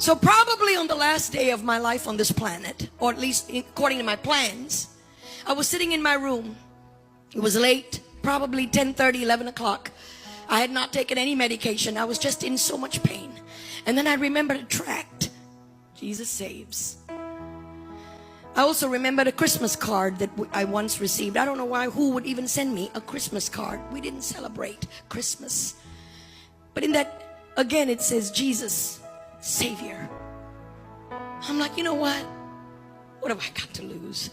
So probably on the last day of my life on this planet, or at least according to my plans, I was sitting in my room. It was late, probably 10:30, 11 o'clock. I had not taken any medication. I was just in so much pain. And then I remembered a tract, Jesus Saves. I also remembered a Christmas card that I once received. I don't know why, who would even send me a Christmas card. We didn't celebrate Christmas. But in that, again, it says Jesus, Savior. I'm like, you know what? What have I got to lose?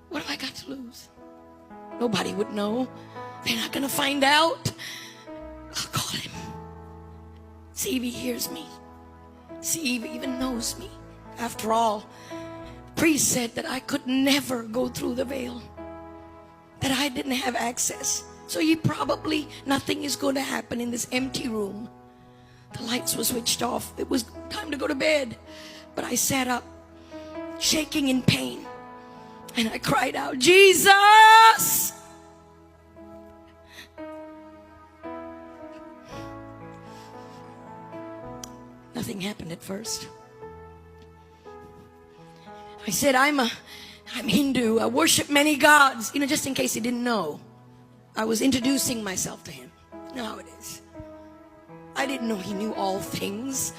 What have I got to lose? Nobody would know. They're not going to find out. I'll call him. See if he hears me. See if he even knows me. After all, the priest said that I could never go through the veil, that I didn't have access. So nothing is going to happen in this empty room. The lights were switched off. It was time to go to bed. But I sat up, shaking in pain, and I cried out, Jesus! Nothing happened at first. I said, I'm Hindu. I worship many gods. Just in case he didn't know. I was introducing myself to him. You know how it is. I didn't know he knew all things.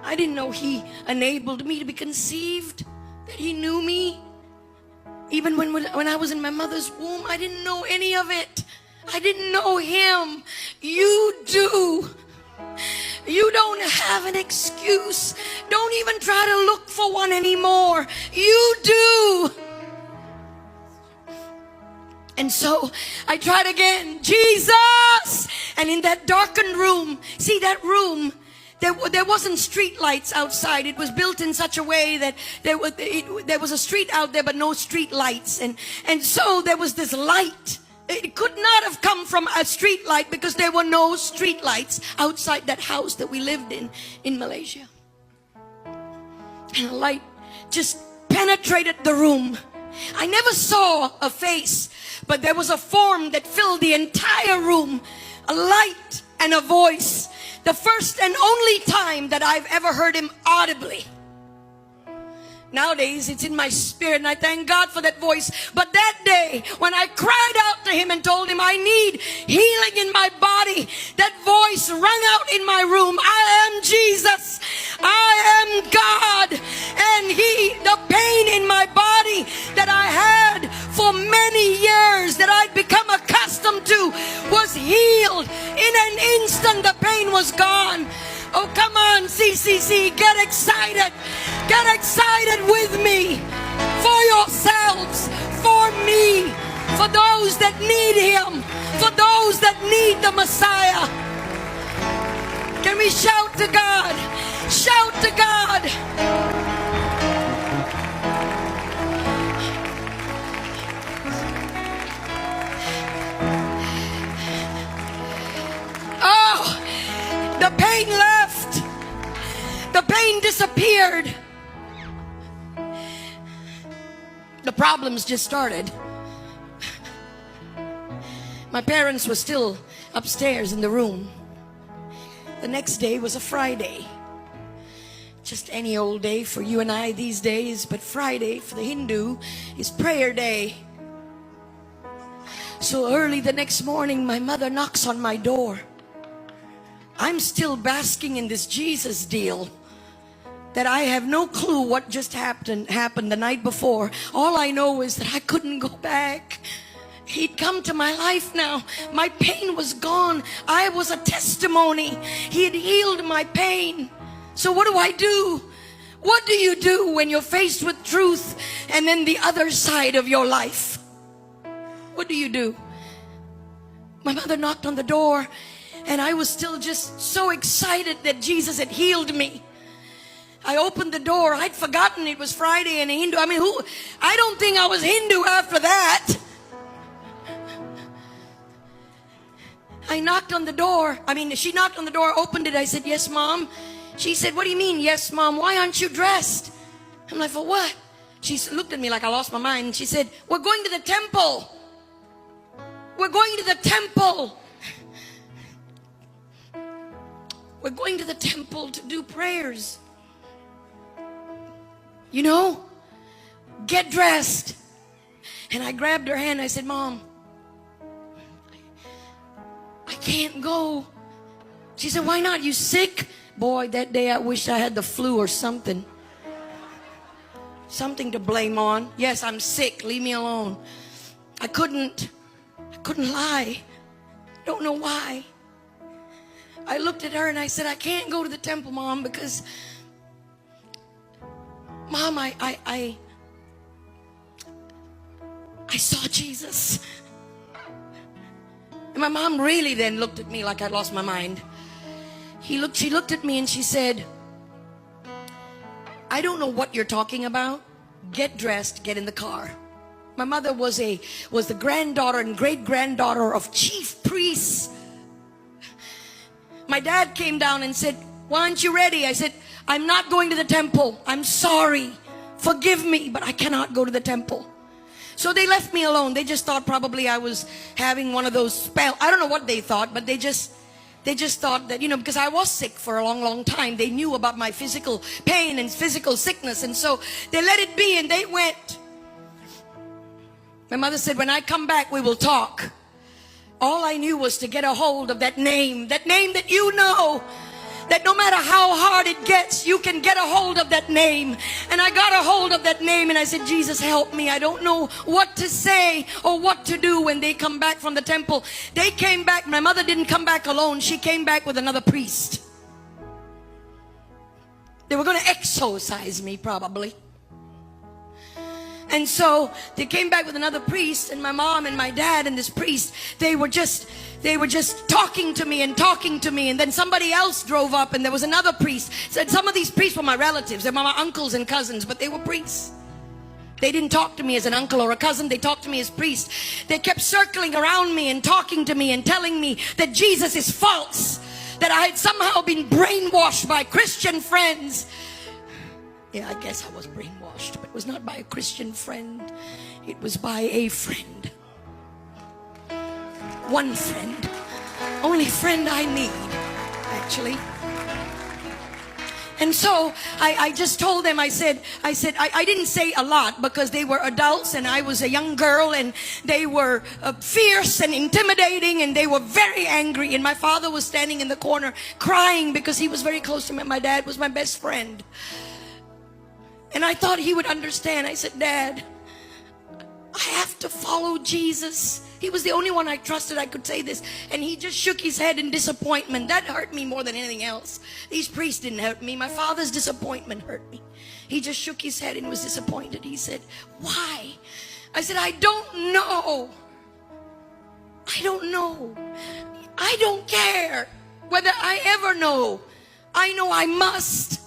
I didn't know he enabled me to be conceived. That he knew me. Even when I was in my mother's womb, I didn't know any of it. I didn't know him. You do. You don't have an excuse. Don't even try to look for one anymore. You do. And so I tried again. Jesus! And in that darkened room, see that room, there wasn't street lights outside. It was built in such a way that there was a street out there, but no street lights. And so there was this light. It could not have come from a street light because there were no street lights outside that house that we lived in Malaysia. And a light just penetrated the room. I never saw a face, but there was a form that filled the entire room. A light and a voice. The first and only time that I've ever heard him audibly. Nowadays, it's in my spirit, and I thank God for that voice. But that day, when I cried out to him and told him I need healing in my body, that voice rang out in my room. I am Jesus. I am God. And the pain in my body that I had for many years, that I'd become accustomed to, was healed. In an instant, the pain was gone. Oh, come on, CCC, get excited. Get excited with me. For yourselves, for me, for those that need him, for those that need the Messiah. Can we shout to God? Shout to God. Oh, the pain left. The pain disappeared. The problems just started. My parents were still upstairs in the room. The next day was a Friday. Just any old day for you and I these days, but Friday for the Hindu is prayer day. So early the next morning, my mother knocks on my door. I'm still basking in this Jesus deal, that I have no clue what just happened the night before. All I know is that I couldn't go back. He'd come to my life now. My pain was gone. I was a testimony. He had healed my pain. So what do? What do you do when you're faced with truth and then the other side of your life? What do you do? My mother knocked on the door, and I was still just so excited that Jesus had healed me. I opened the door. I'd forgotten it was Friday and a Hindu. I don't think I was Hindu after that. I knocked on the door. She knocked on the door, opened it. I said, "Yes, Mom." She said, "What do you mean, yes, Mom? Why aren't you dressed?" I'm like, "For what?" She looked at me like I lost my mind. She said, "We're going to the temple. We're going to the temple." We're going to the temple to do prayers. You know, get dressed. And I grabbed her hand. I said, Mom, I can't go. She said, why not? You sick? Boy, that day I wished I had the flu or something. Something to blame on. Yes, I'm sick. Leave me alone. I couldn't lie. Don't know why. I looked at her and I said, I can't go to the temple, Mom, because Mom, I saw Jesus. And my mom really then looked at me like I'd lost my mind. She looked at me and she said, I don't know what you're talking about. Get dressed, get in the car. My mother was the granddaughter and great-granddaughter of chief priests. My dad came down and said, why aren't you ready? I said, I'm not going to the temple. I'm sorry. Forgive me, but I cannot go to the temple. So they left me alone. They just thought probably I was having one of those spells. I don't know what they thought, but they just thought that, you know, because I was sick for a long, long time. They knew about my physical pain and physical sickness. And so they let it be and they went. My mother said, when I come back, we will talk. All I knew was to get a hold of that name that you know. That no matter how hard it gets, you can get a hold of that name. And I got a hold of that name and I said, Jesus, help me. I don't know what to say or what to do. When they come back from the temple, they came back. My mother didn't come back alone. She came back with another priest. They were going to exorcise me probably. And so they came back with another priest, and my mom and my dad and this priest, they were just talking to me. And then somebody else drove up and there was another priest. Said some of these priests were my relatives. They were my uncles and cousins, but they were priests. They didn't talk to me as an uncle or a cousin. They talked to me as priests. They kept circling around me and talking to me and telling me that Jesus is false. That I had somehow been brainwashed by Christian friends. Yeah, I guess I was brainwashed, but it was not by a Christian friend. It was by a friend. One friend. Only friend I need, actually. And so I just told them, I said, I didn't say a lot because they were adults and I was a young girl and they were fierce and intimidating and they were very angry. And my father was standing in the corner crying because he was very close to me. My dad was my best friend. And I thought he would understand. I said, Dad, I have to follow Jesus. He was the only one I trusted I could say this. And he just shook his head in disappointment. That hurt me more than anything else. These priests didn't hurt me. My father's disappointment hurt me. He just shook his head and was disappointed. He said, why? I said, I don't know. I don't know. I don't care whether I ever know. I know I must.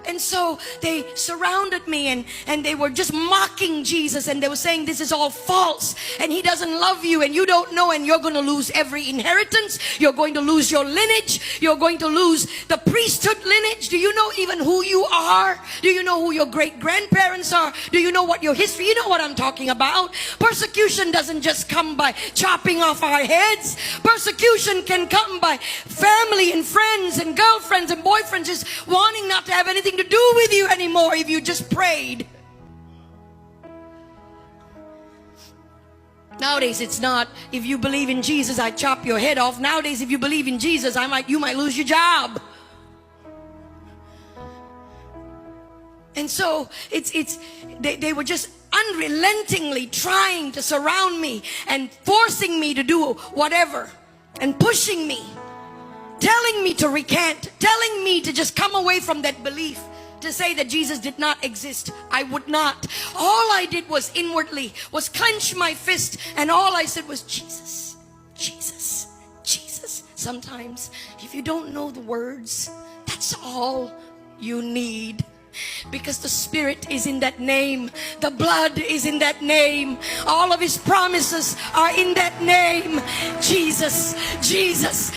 And so they surrounded me and they were just mocking Jesus and they were saying this is all false and he doesn't love you and you don't know and you're going to lose every inheritance. You're going to lose your lineage. You're going to lose the priesthood lineage. Do you know even who you are? Do you know who your great-grandparents are? Do you know what your history? You know what I'm talking about. Persecution doesn't just come by chopping off our heads. Persecution can come by family and friends and girlfriends and boyfriends just wanting not to have anything to do with you anymore if you just prayed. Nowadays it's not, if you believe in Jesus, I chop your head off. Nowadays, if you believe in Jesus, you might lose your job. And so they were just unrelentingly trying to surround me and forcing me to do whatever and pushing me. Telling me to recant, telling me to just come away from that belief, to say that Jesus did not exist. I would not. All I did was inwardly, was clench my fist, and all I said was, Jesus, Jesus, Jesus. Sometimes, if you don't know the words, that's all you need. Because the Spirit is in that name. The blood is in that name. All of His promises are in that name. Jesus, Jesus.